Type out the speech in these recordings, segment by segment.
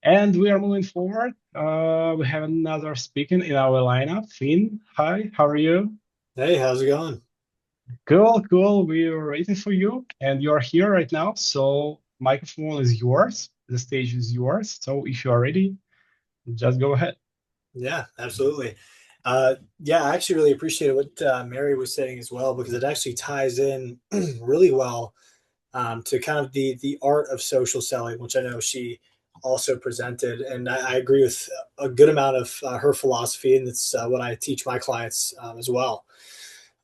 And we are moving forward. We have another speaker in our lineup. Finn, hi, how are you? Hey, how's it going? Cool, cool. We are waiting for you, and you are here right now. So, microphone is yours. The stage is yours. So, if you are ready, just go ahead. Yeah, absolutely. Yeah, I actually really appreciated what Mary was saying as well because it actually ties in really well to kind of the art of social selling, which I know she also presented, and I agree with a good amount of her philosophy, and it's what I teach my clients as well.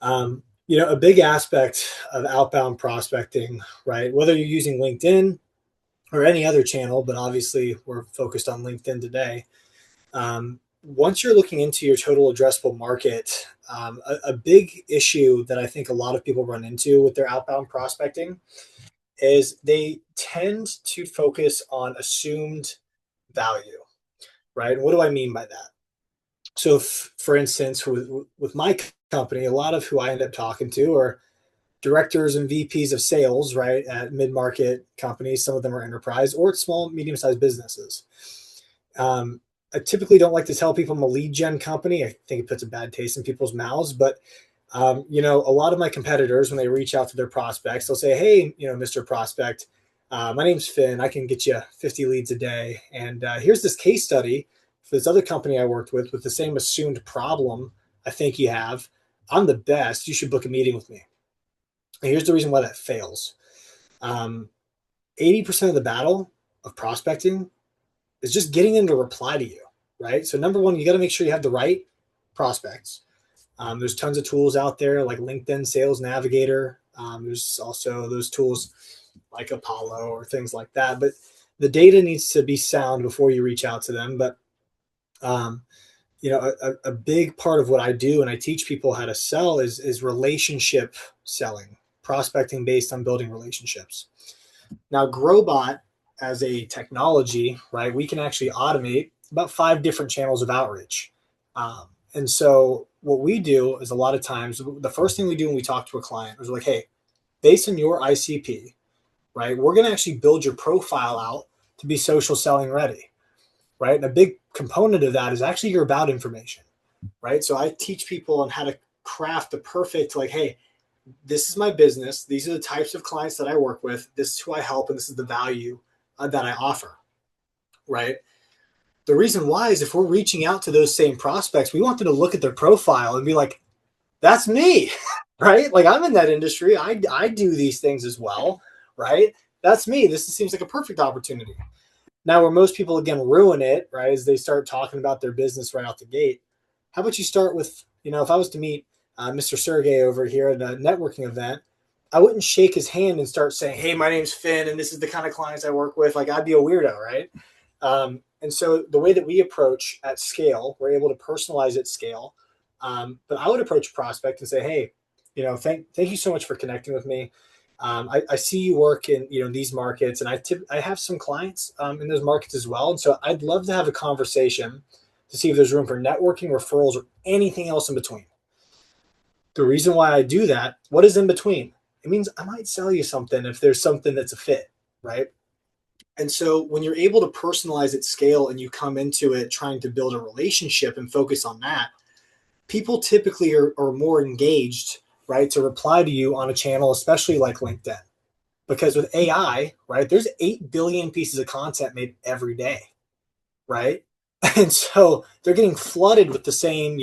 A big aspect of outbound prospecting, right? Whether you're using LinkedIn or any other channel, but obviously we're focused on LinkedIn today. Once you're looking into your total addressable market, a big issue that I think a lot of people run into with their outbound prospecting is they tend to focus on assumed value, right? And what do I mean by that? So, for instance, with my company, a lot of who I end up talking to are directors and VPs of sales, right, at mid market companies. Some of them are enterprise or small, medium sized businesses. Um, I typically don't like to tell people I'm a lead gen company. I think it puts a bad taste in people's mouths. But a lot of my competitors, when they reach out to their prospects, they'll say, "Hey, Mr. Prospect, my name's Finn. I can get you 50 leads a day, and here's this case study for this other company I worked with the same assumed problem I think you have. I'm the best. You should book a meeting with me." And here's the reason why that fails. Um, 80% of the battle of prospecting is just getting them to reply to you, right? So number one, you got to make sure you have the right prospects. There's tons of tools out there like LinkedIn Sales Navigator. There's also those tools like Apollo or things like that. But the data needs to be sound before you reach out to them. But um, a big part of what I do and I teach people how to sell is relationship selling, prospecting based on building relationships. Now, grobot as a technology, right, we can actually automate about 5 different channels of outreach. And so what we do is a lot of times the first thing we do when we talk to a client is like, hey, based on your ICP, right, we're going to actually build your profile out to be social selling ready, right? And a big component of that is actually your about information, right? So I teach people on how to craft the perfect, like, hey, this is my business. These are the types of clients that I work with. This is who I help, and this is the value that I offer, right? The reason why is if we're reaching out to those same prospects, we want them to look at their profile and be like, that's me, right? Like I'm in that industry. I do these things as well, right? That's me. This seems like a perfect opportunity. Now, where most people again ruin it, right, is they start talking about their business right out the gate. How about you start with, if I was to meet Mr. Sergey over here at a networking event, I wouldn't shake his hand and start saying, "Hey, my name's Finn, and this is the kind of clients I work with." Like I'd be a weirdo, right? And so the way that we approach at scale, we're able to personalize at scale. But I would approach a prospect and say, "Hey, thank you so much for connecting with me. I see you work in these markets, and I have some clients in those markets as well. And so I'd love to have a conversation to see if there's room for networking, referrals, or anything else in between. The reason why I do that, what is in between? It means I might sell you something if there's something that's a fit, right? And so when you're able to personalize at scale and you come into it trying to build a relationship and focus on that, people typically are more engaged, right, to reply to you on a channel, especially like LinkedIn. Because with AI, right, there's 8 billion pieces of content made every day, right? And so they're getting flooded with the same,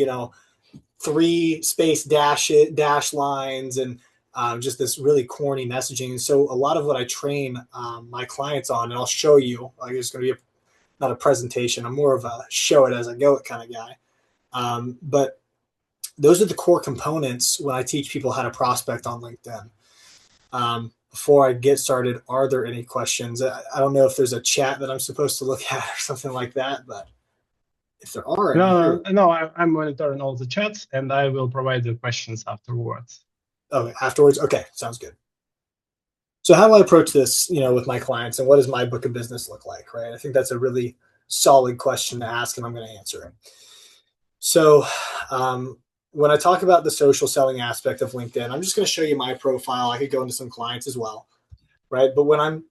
three space dash lines and just this really corny messaging. And so a lot of what I train my clients on, and I'll show you, like it's going to be not a presentation. I'm more of a show it as I go it kind of guy. But those are the core components when I teach people how to prospect on LinkedIn. Before I get started, are there any questions? I don't know if there's a chat that I'm supposed to look at or something like that, but if there are, I'm No, here. no, I'm monitoring all the chats, and I will provide the questions afterwards. Oh, afterwards. Okay, sounds good. So how do I approach this, with my clients, and what does my book of business look like, right? I think that's a really solid question to ask, and I'm going to answer it. So, when I talk about the social selling aspect of LinkedIn, I'm just going to show you my profile. I could go into some clients as well, right? But when I'm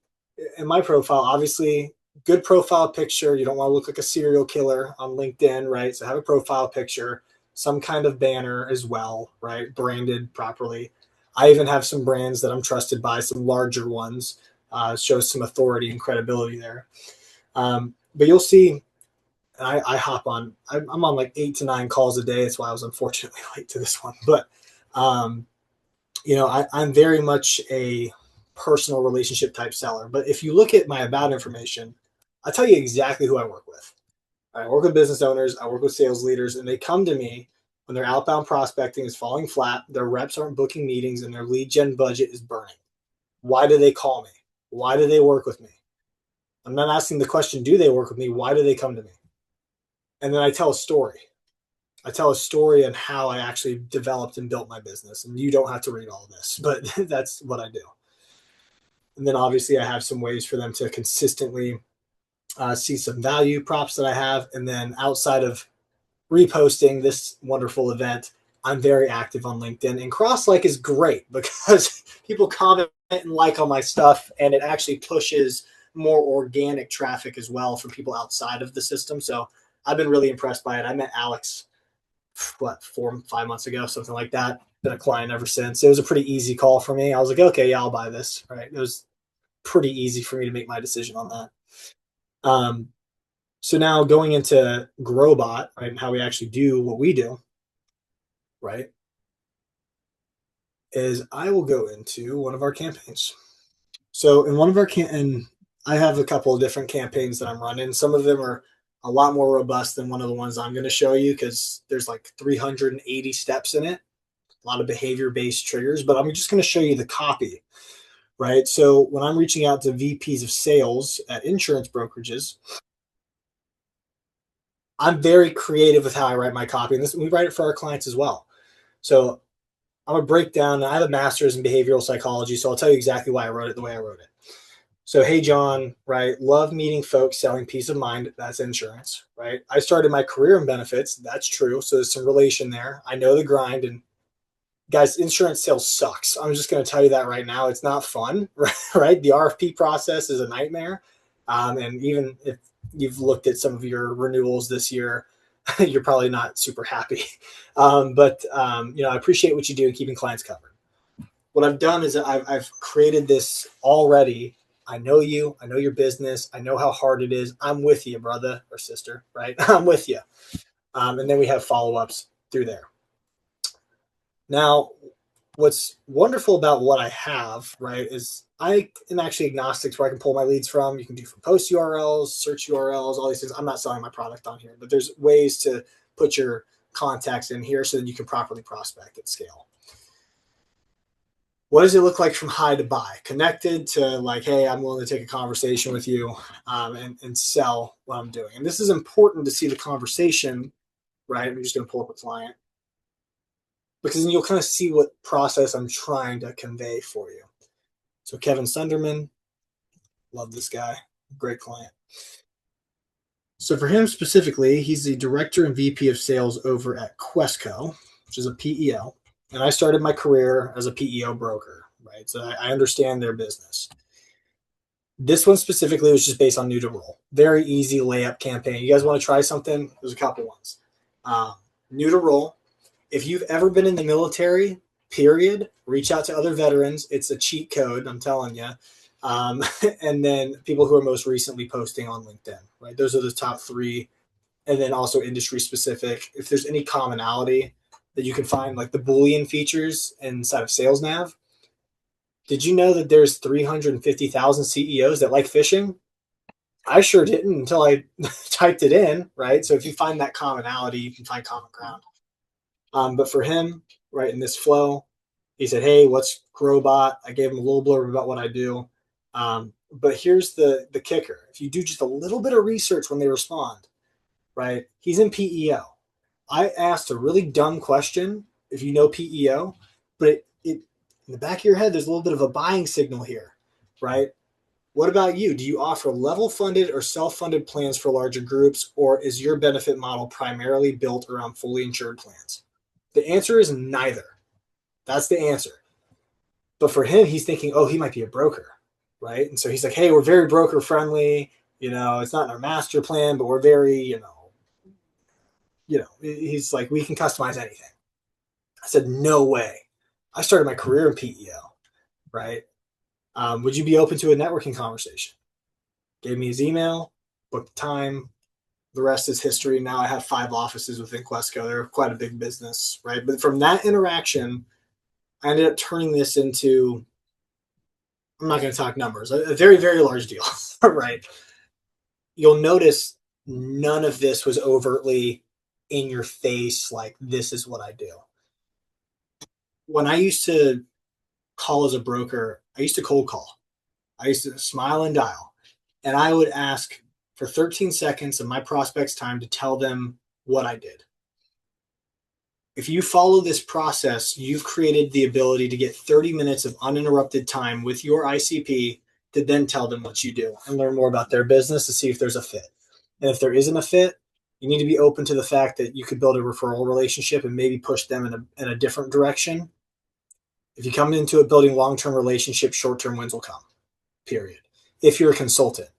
in my profile, obviously good profile picture. You don't want to look like a serial killer on LinkedIn, right? So have a profile picture, some kind of banner as well, right? Branded properly. I even have some brands that I'm trusted by, some larger ones, shows some authority and credibility there. But you'll see, I hop on, I'm on like 8 to 9 calls a day. That's why I was unfortunately late to this one. But, I'm very much a personal relationship type seller. But if you look at my about information, I tell you exactly who I work with. I work with business owners, I work with sales leaders, and they come to me when their outbound prospecting is falling flat, their reps aren't booking meetings, and their lead gen budget is burning. Why do they call me? Why do they work with me? I'm not asking the question, do they work with me? Why do they come to me? And then I tell a story. I tell a story on how I actually developed and built my business. And you don't have to read all of this, but that's what I do. And then obviously I have some ways for them to consistently see some value props that I have. And then outside of reposting this wonderful event, I'm very active on LinkedIn. And cross like is great because people comment and like all my stuff, and it actually pushes more organic traffic as well from people outside of the system. So I've been really impressed by it. I met Alex, 4 5 months ago, something like that. Been a client ever since. It was a pretty easy call for me. I was like, okay, yeah, I'll buy this. Right. It was pretty easy for me to make my decision on that. So now going into grobot, right, and how we actually do what we do, right, is I will go into one of our campaigns. So in one of our and I have a couple of different campaigns that I'm running. Some of them are a lot more robust than one of the ones I'm going to show you because there's like 380 steps in it, a lot of behavior based triggers. But I'm just going to show you the copy, right? So when I'm reaching out to VPs of sales at insurance brokerages, I'm very creative with how I write my copy, and we write it for our clients as well. So I'm gonna break down. I have a master's in behavioral psychology, so I'll tell you exactly why I wrote it the way I wrote it. So, hey, John, right? Love meeting folks selling peace of mind. That's insurance, right? I started my career in benefits. That's true. So there's some relation there. I know the grind, and guys, insurance sales sucks. I'm just going to tell you that right now. It's not fun, right? The RFP process is a nightmare. And even if you've looked at some of your renewals this year, you're probably not super happy. But I appreciate what you do in keeping clients covered. What I've done is I've created this already. I know you. I know your business. I know how hard it is. I'm with you, brother or sister, right? I'm with you. And then we have follow-ups through there. Now, what's wonderful about what I have, right, is I am actually agnostic to where I can pull my leads from. You can do from post URLs, search URLs, all these things. I'm not selling my product on here, but there's ways to put your contacts in here so that you can properly prospect at scale. What does it look like from high to buy? Connected to like, hey, I'm willing to take a conversation with you and sell what I'm doing. And this is important to see the conversation, right? I'm just going to pull up a client because then you'll kind of see what process I'm trying to convey for you. So Kevin Sunderman, love this guy, great client. So for him specifically, he's the director and VP of sales over at Questco, which is a PEO. And I started my career as a PEO broker, right? So I understand their business. This one specifically was just based on new to role. Very easy layup campaign. You guys want to try something? There's a couple ones. New to role. If you've ever been in the military, period, reach out to other veterans. It's a cheat code, I'm telling you. And then people who are most recently posting on LinkedIn, right? Those are the top three. And then also industry specific. If there's any commonality that you can find, like the Boolean features inside of Sales Nav, did you know that there's 350,000 CEOs that like fishing? I sure didn't until I typed it in, right? So if you find that commonality, you can find common ground. But for him, right, in this flow, he said, hey, what's grobot? I gave him a little blurb about what I do. But here's the kicker. If you do just a little bit of research when they respond, right, he's in PEO. I asked a really dumb question, if you know PEO, but it in the back of your head, there's a little bit of a buying signal here, right? What about you? Do you offer level funded or self funded plans for larger groups, or is your benefit model primarily built around fully insured plans? The answer is neither. That's the answer. But for him, he's thinking, oh, he might be a broker, right? And so he's like, hey, we're very broker friendly. It's not in our master plan, but we're very, he's like, we can customize anything. I said, no way. I started my career in PEO, right? Would you be open to a networking conversation? Gave me his email, booked the time. The rest is history. Now I have 5 offices within Quesco. They're quite a big business, right? But from that interaction, I ended up turning this into, I'm not going to talk numbers, a very, very large deal, right? You'll notice none of this was overtly in your face, like, this is what I do. When I used to call as a broker, I used to cold call. I used to smile and dial. And I would ask for 13 seconds of my prospect's time to tell them what I did. If you follow this process, you've created the ability to get 30 minutes of uninterrupted time with your ICP to then tell them what you do and learn more about their business to see if there's a fit. And if there isn't a fit, you need to be open to the fact that you could build a referral relationship and maybe push them in a different direction. If you come into it building long-term relationships, short-term wins will come, period. If you're a consultant.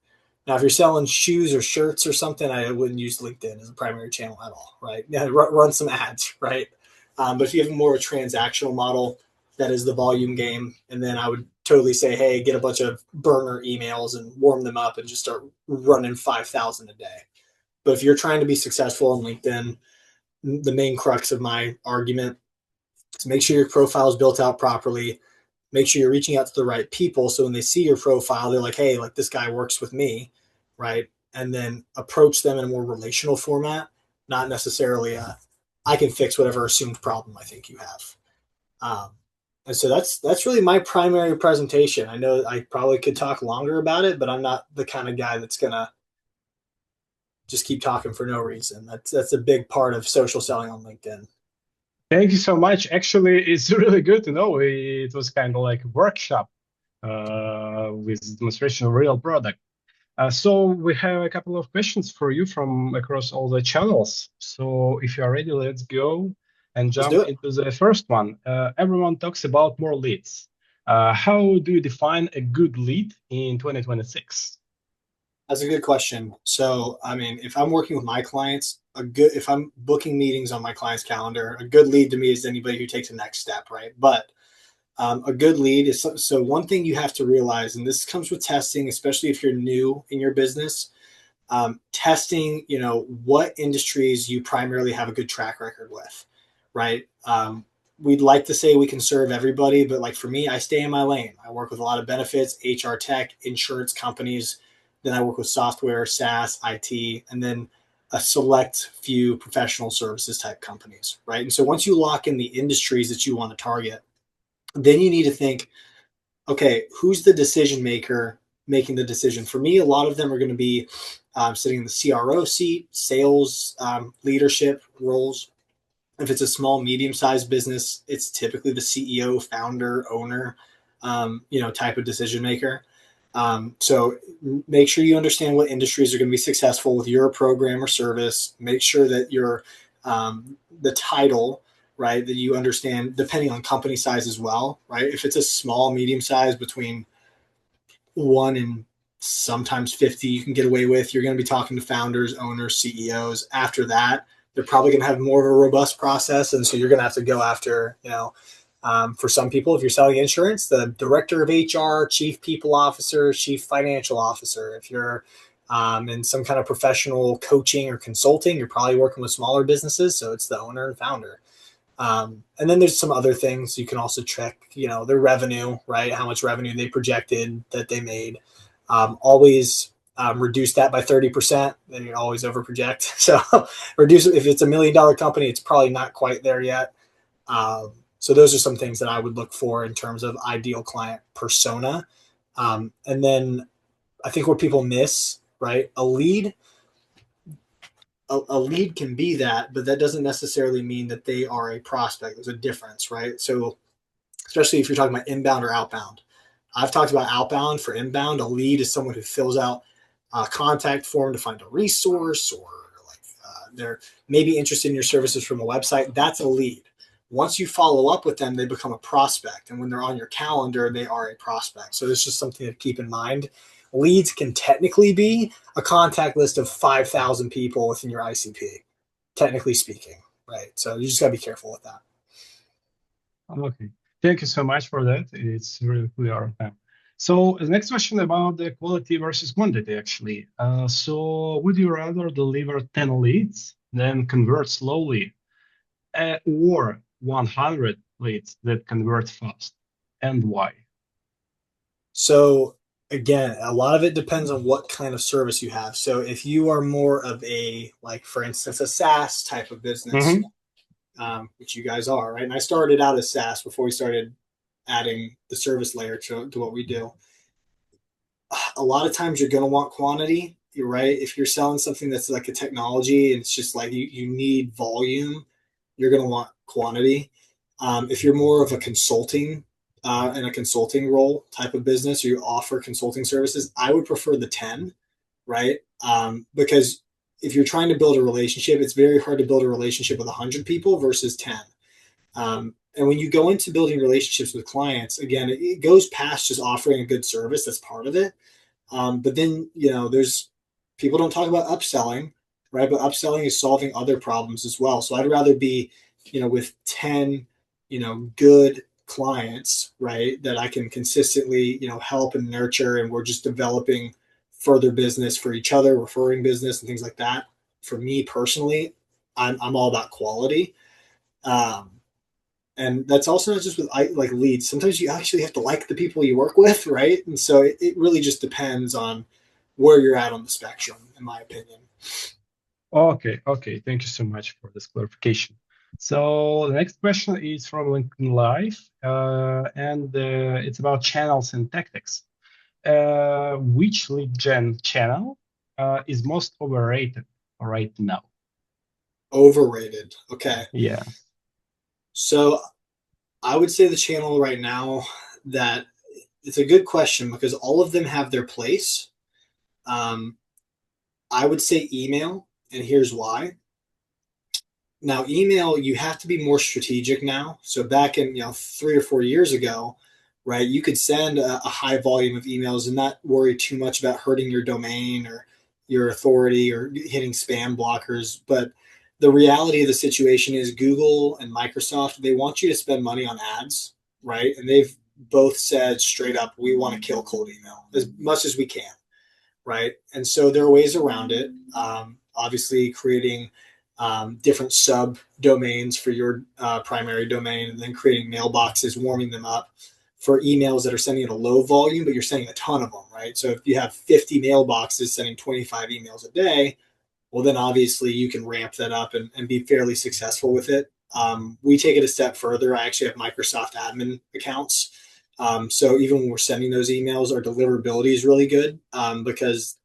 Now, if you're selling shoes or shirts or something, I wouldn't use LinkedIn as a primary channel at all, right? Yeah, run some ads, right? But if you have more of a transactional model, that is the volume game. And then I would totally say, hey, get a bunch of burner emails and warm them up and just start running 5,000 a day. But if you're trying to be successful on LinkedIn, the main crux of my argument is make sure your profile is built out properly. Make sure you're reaching out to the right people. So when they see your profile, they're like, hey, like, this guy works with me, right? And then approach them in a more relational format, not necessarily I can fix whatever assumed problem I think you have. Um, and so that's really my primary presentation. I know I probably could talk longer about it, but I'm not the kind of guy that's gonna just keep talking for no reason. That's a big part of social selling on LinkedIn. Thank you so much. Actually, it's really good to know. It was kind of like a workshop with demonstration of real product. So we have a couple of questions for you from across all the channels. So if you are ready, let's go and Let's do jump it. into the first one. Everyone talks about more leads. How do you define a good lead in 2026? That's a good question. So, I mean, if I'm working with my clients, if I'm booking meetings on my client's calendar, a good lead to me is anybody who takes the next step, right? But a good lead is so one thing you have to realize, and this comes with testing, especially if you're new in your business, testing, what industries you primarily have a good track record with, right? We'd like to say we can serve everybody, but like for me, I stay in my lane. I work with a lot of benefits, HR tech, insurance companies. Then I work with software, SaaS, IT, and then a select few professional services type companies, right? And so once you lock in the industries that you want to target, then you need to think, okay, who's the decision maker making the decision? For me, a lot of them are going to be sitting in the CRO seat, sales, leadership roles. If it's a small, medium-sized business, it's typically the CEO, founder, owner, type of decision maker. So make sure you understand what industries are going to be successful with your program or service. Make sure that your the title, right, that you understand depending on company size as well, right? If it's a small, medium size between 1 and sometimes 50 you can get away with, you're going to be talking to founders, owners, CEOs. After that, they're probably going to have more of a robust process, and so you're going to have to go after, for some people, if you're selling insurance, the director of HR, chief people officer, chief financial officer. If you're in some kind of professional coaching or consulting, you're probably working with smaller businesses, so it's the owner and founder. And then there's some other things you can also check, their revenue, right? How much revenue they projected that they made. Always reduce that by 30%, then you always over project. So reduce it. If it's $1 million company, it's probably not quite there yet. So those are some things that I would look for in terms of ideal client persona. And then I think what people miss, right? A lead can be that, but that doesn't necessarily mean that they are a prospect. There's a difference, right? So especially if you're talking about inbound or outbound. I've talked about outbound. For inbound, a lead is someone who fills out a contact form to find a resource, or like they're maybe interested in your services from a website. That's a lead. Once you follow up with them, they become a prospect. And when they're on your calendar, they are a prospect. So it's just something to keep in mind. leads can technically be a contact list of 5,000 people within your ICP, technically speaking, right? So you just got to be careful with that. Okay. Thank you so much for that. It's really clear now. So the next question about the quality versus quantity, actually. So would you rather deliver 10 leads, then convert slowly, or 100 leads that convert fast, and why? So again, a lot of it depends on what kind of service you have. So if you are more of a, like, for instance, a SaaS type of business, Hmm. which you guys are, right? And I started out as SaaS before we started adding the service layer to what we do. A lot of times you're going to want quantity. You're right. If you're selling something that's like a technology and it's just like you need volume, you're going to want quantity. If you're more of a consulting in a consulting role type of business, or you offer consulting services, I would prefer the 10, right? Because if you're trying to build a relationship, it's very hard to build a relationship with 100 people versus 10. And when you go into building relationships with clients, again, it goes past just offering a good service. That's part of it. But then, there's people don't talk about upselling, right? But upselling is solving other problems as well. So I'd rather be, with 10, good clients, right? That I can consistently, help and nurture. And we're just developing further business for each other, referring business and things like that. For me personally, I'm all about quality. Um, and that's also not just with like leads. Sometimes you actually have to like the people you work with, right? And so it really just depends on where you're at on the spectrum, in my opinion. Okay, okay. Thank you so much for this clarification. So the next question is from LinkedIn Live, and it's about channels and tactics. Which lead gen channel is most overrated right now? Overrated. Okay. Yeah. So I would say the channel right now, that it's a good question because all of them have their place. Um, I would say email, and here's why. Now, email, you have to be more strategic now. So back in 3 or 4 years ago, right, you could send a high volume of emails and not worry too much about hurting your domain or your authority or hitting spam blockers. But the reality of the situation is Google and Microsoft, they want you to spend money on ads, right? And they've both said straight up, we want to kill cold email as much as we can, right? And so there are ways around it. Obviously, creating different sub domains for your primary domain, and then creating mailboxes, warming them up for emails that are sending at a low volume, but you're sending a ton of them, right? So if you have 50 mailboxes sending 25 emails a day, well, then obviously you can ramp that up and be fairly successful with it. We take it a step further. I actually have Microsoft admin accounts. So even when we're sending those emails, our deliverability is really good because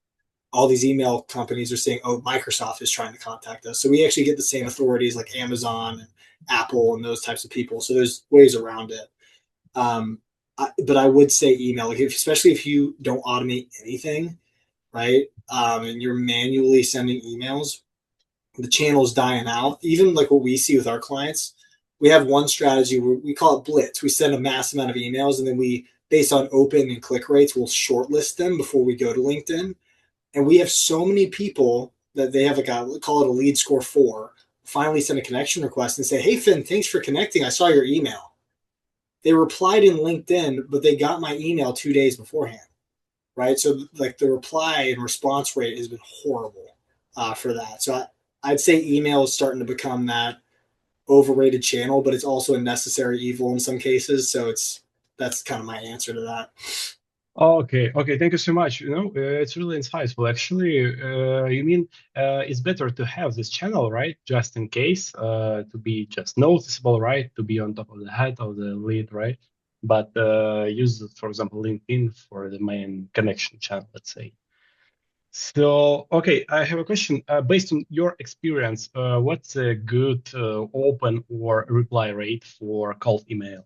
all these email companies are saying, oh, Microsoft is trying to contact us. So we actually get the same authorities like Amazon and Apple and those types of people. So there's ways around it. Um, but I would say email, like especially if you don't automate anything, right? And you're manually sending emails, the channel's dying out. Even like what we see with our clients, we have one strategy where we call it blitz. We send a mass amount of emails and then we, based on open and click rates, we'll shortlist them before we go to LinkedIn. And we have so many people that they have like a, call it a lead score 4, finally send a connection request and say, hey, Finn, thanks for connecting. I saw your email. They replied in LinkedIn, but they got my email 2 days beforehand, right? So like the reply and response rate has been horrible for that. So I'd say email is starting to become that overrated channel, but it's also a necessary evil in some cases. So that's kind of my answer to that. Okay, okay, thank you so much. It's really insightful. Actually, you mean it's better to have this channel, right? Just in case, to be just noticeable, right? To be on top of the head of the lead, right? But use, for example, LinkedIn for the main connection channel, let's say. So, okay, I have a question. Based on your experience, what's a good open or reply rate for cold email?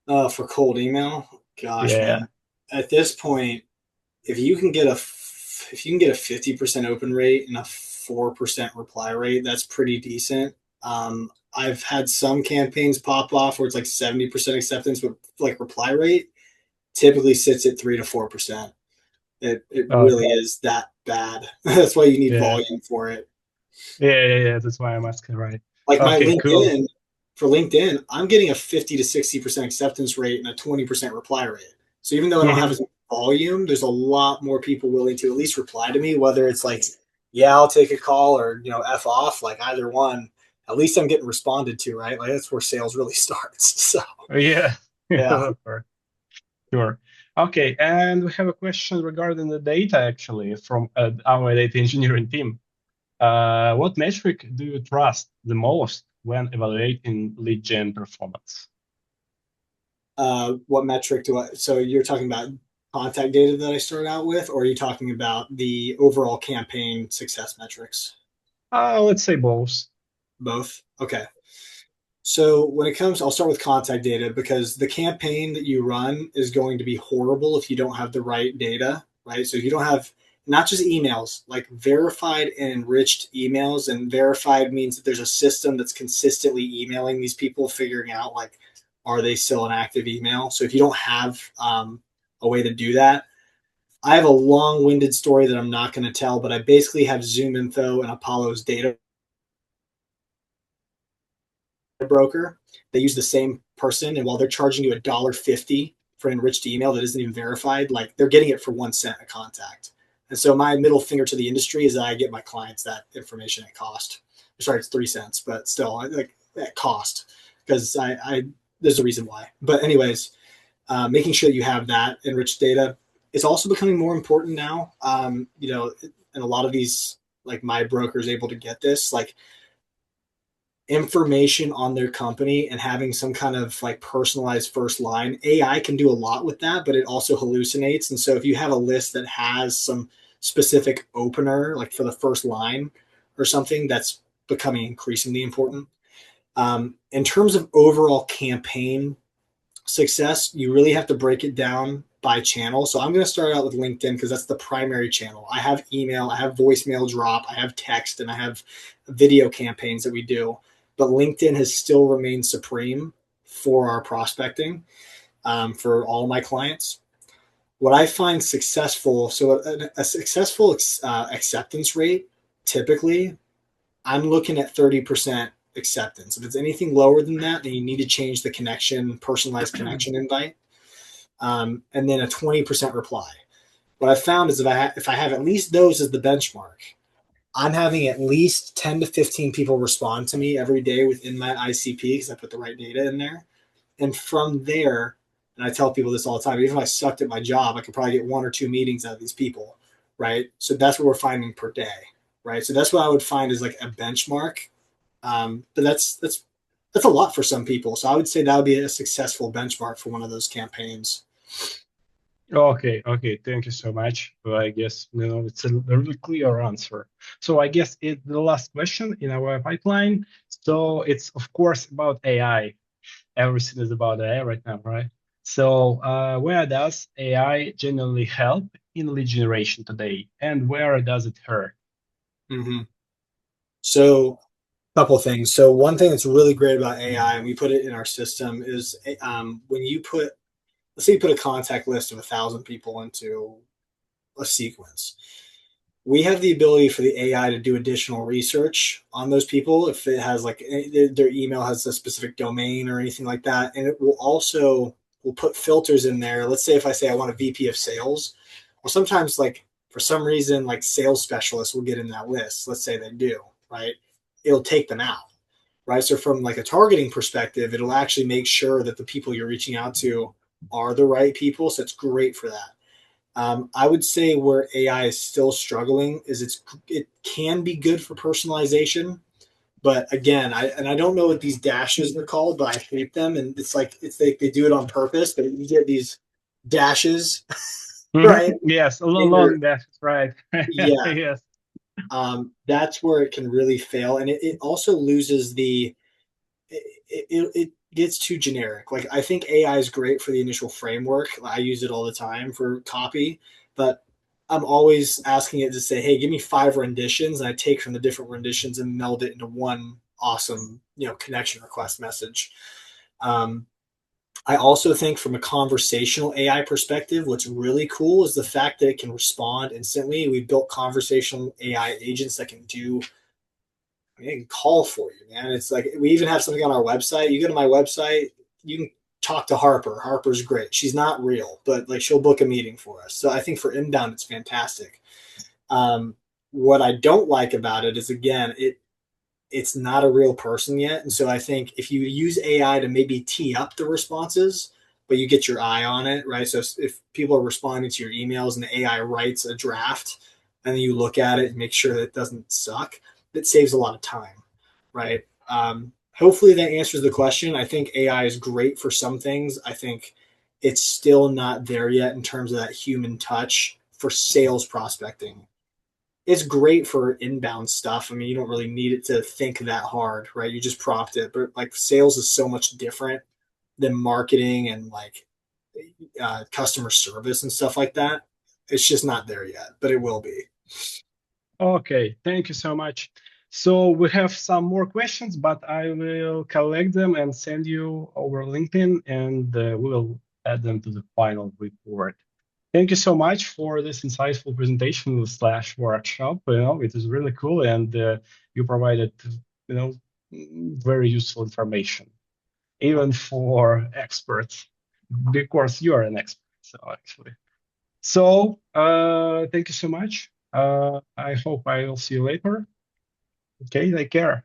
For cold email, gosh, Yeah. man, at this point, if you can get a 50% open rate and a 4% reply rate, that's pretty decent. I've had some campaigns pop off where it's like 70% acceptance, but like reply rate typically sits at 3 to 4%. It really Okay. is that bad. That's why you need Yeah. volume for it. Yeah. That's why I'm asking, right? Like my Okay, cool. LinkedIn, for LinkedIn, I'm getting a 50 to 60% acceptance rate and a 20% reply rate. So even though I don't have Hmm. as much volume, there's a lot more people willing to at least reply to me, whether it's like, yeah, I'll take a call, or, F off, like either one. At least I'm getting responded to, right? Like that's where sales really starts. So Yeah. yeah. Sure. Sure. Okay, and we have a question regarding the data actually from our data engineering team. What metric do you trust the most when evaluating lead gen performance? What metric do I? So you're talking about contact data that I started out with, or are you talking about the overall campaign success metrics? Let's say both. Both. Okay. So when it comes, I'll start with contact data because the campaign that you run is going to be horrible if you don't have the right data, right? So if you don't have not just emails, like verified and enriched emails, and verified means that there's a system that's consistently emailing these people, figuring out like, are they still an active email? So if you don't have a way to do that, I have a long-winded story that I'm not going to tell, but I basically have Zoom Info and Apollo's data broker. They use the same person, and while they're charging you $1.50 for an enriched email that isn't even verified, like they're getting it for 1 cent a contact. And so my middle finger to the industry is that I get my clients that information at cost. Sorry, it's 3 cents, but still like at cost, because I there's a reason why. But anyways, making sure that you have that enriched data is also becoming more important now. And a lot of these, like my broker is able to get this, like information on their company and having some kind of like personalized first line. AI can do a lot with that, but it also hallucinates. And so if you have a list that has some specific opener, like for the first line or something, that's becoming increasingly important. In terms of overall campaign success, you really have to break it down by channel. So I'm going to start out with LinkedIn because that's the primary channel. I have email, I have voicemail drop, I have text, and I have video campaigns that we do. But LinkedIn has still remained supreme for our prospecting, for all my clients. What I find successful, so a successful acceptance rate, typically, I'm looking at 30% acceptance. If it's anything lower than that, then you need to change the connection, personalized connection invite, and then a 20% reply. What I've found is if I have at least those as the benchmark, I'm having at least 10 to 15 people respond to me every day within my ICP because I put the right data in there. And from there, and I tell people this all the time, even if I sucked at my job, I could probably get 1 or 2 meetings out of these people, right? So that's what we're finding per day, right? So that's what I would find is like a benchmark. But that's a lot for some people. So I would say that would be a successful benchmark for one of those campaigns. Okay. Thank you so much. Well, I guess it's a really clear answer. So I guess it's the last question in our pipeline. So it's of course about AI. Everything is about AI right now, right? So where does AI genuinely help in lead generation today, and where does it hurt? Mm-hmm. So a couple of things. So one thing that's really great about AI, and we put it in our system, is when you put, let's say you put a contact list of 1,000 people into a sequence. We have the ability for the AI to do additional research on those people if it has like their email has a specific domain or anything like that, and it will also will put filters in there. Let's say if I say I want a VP of sales, well, sometimes like for some reason like sales specialists will get in that list. Let's say they do, right? It'll take them out, right? So from like a targeting perspective, it'll actually make sure that the people you're reaching out to are the right people. So it's great for that. I would say where AI is still struggling is it can be good for personalization, but again, I don't know what these dashes are called, but I hate them, and it's like they do it on purpose. But you get these dashes, right? Yes, a In your long that's right. yeah, Yes. that's where it can really fail, and it also loses it gets too generic. Like I think AI is great for the initial framework. I use it all the time for copy, but I'm always asking it to say, "Hey, give me 5 renditions," and I take from the different renditions and meld it into one awesome, connection request message. Um, I also think from a conversational AI perspective, what's really cool is the fact that it can respond instantly. We've built conversational AI agents that can do, I mean, it can call for you, man. It's like we even have something on our website. You go to my website, you can talk to Harper. Harper's great. She's not real, but like she'll book a meeting for us. So I think for inbound, it's fantastic. Um, what I don't like about it is again, it's not a real person yet. And so I think if you use AI to maybe tee up the responses, but you get your eye on it, right? So if people are responding to your emails and the AI writes a draft and then you look at it and make sure that it doesn't suck, it saves a lot of time, right? Hopefully that answers the question. I think AI is great for some things. I think it's still not there yet in terms of that human touch for sales prospecting. It's great for inbound stuff. I mean, you don't really need it to think that hard, right? You just prompt it. But like sales is so much different than marketing and like customer service and stuff like that. It's just not there yet, but it will be. Okay, thank you so much. So we have some more questions, but I will collect them and send you over LinkedIn, and we will add them to the final report. Thank you so much for this insightful presentation slash workshop. It is really cool, and you provided, you know, very useful information, even for experts, because you are an expert. So actually. So, thank you so much. I hope I will see you later. Okay, take care.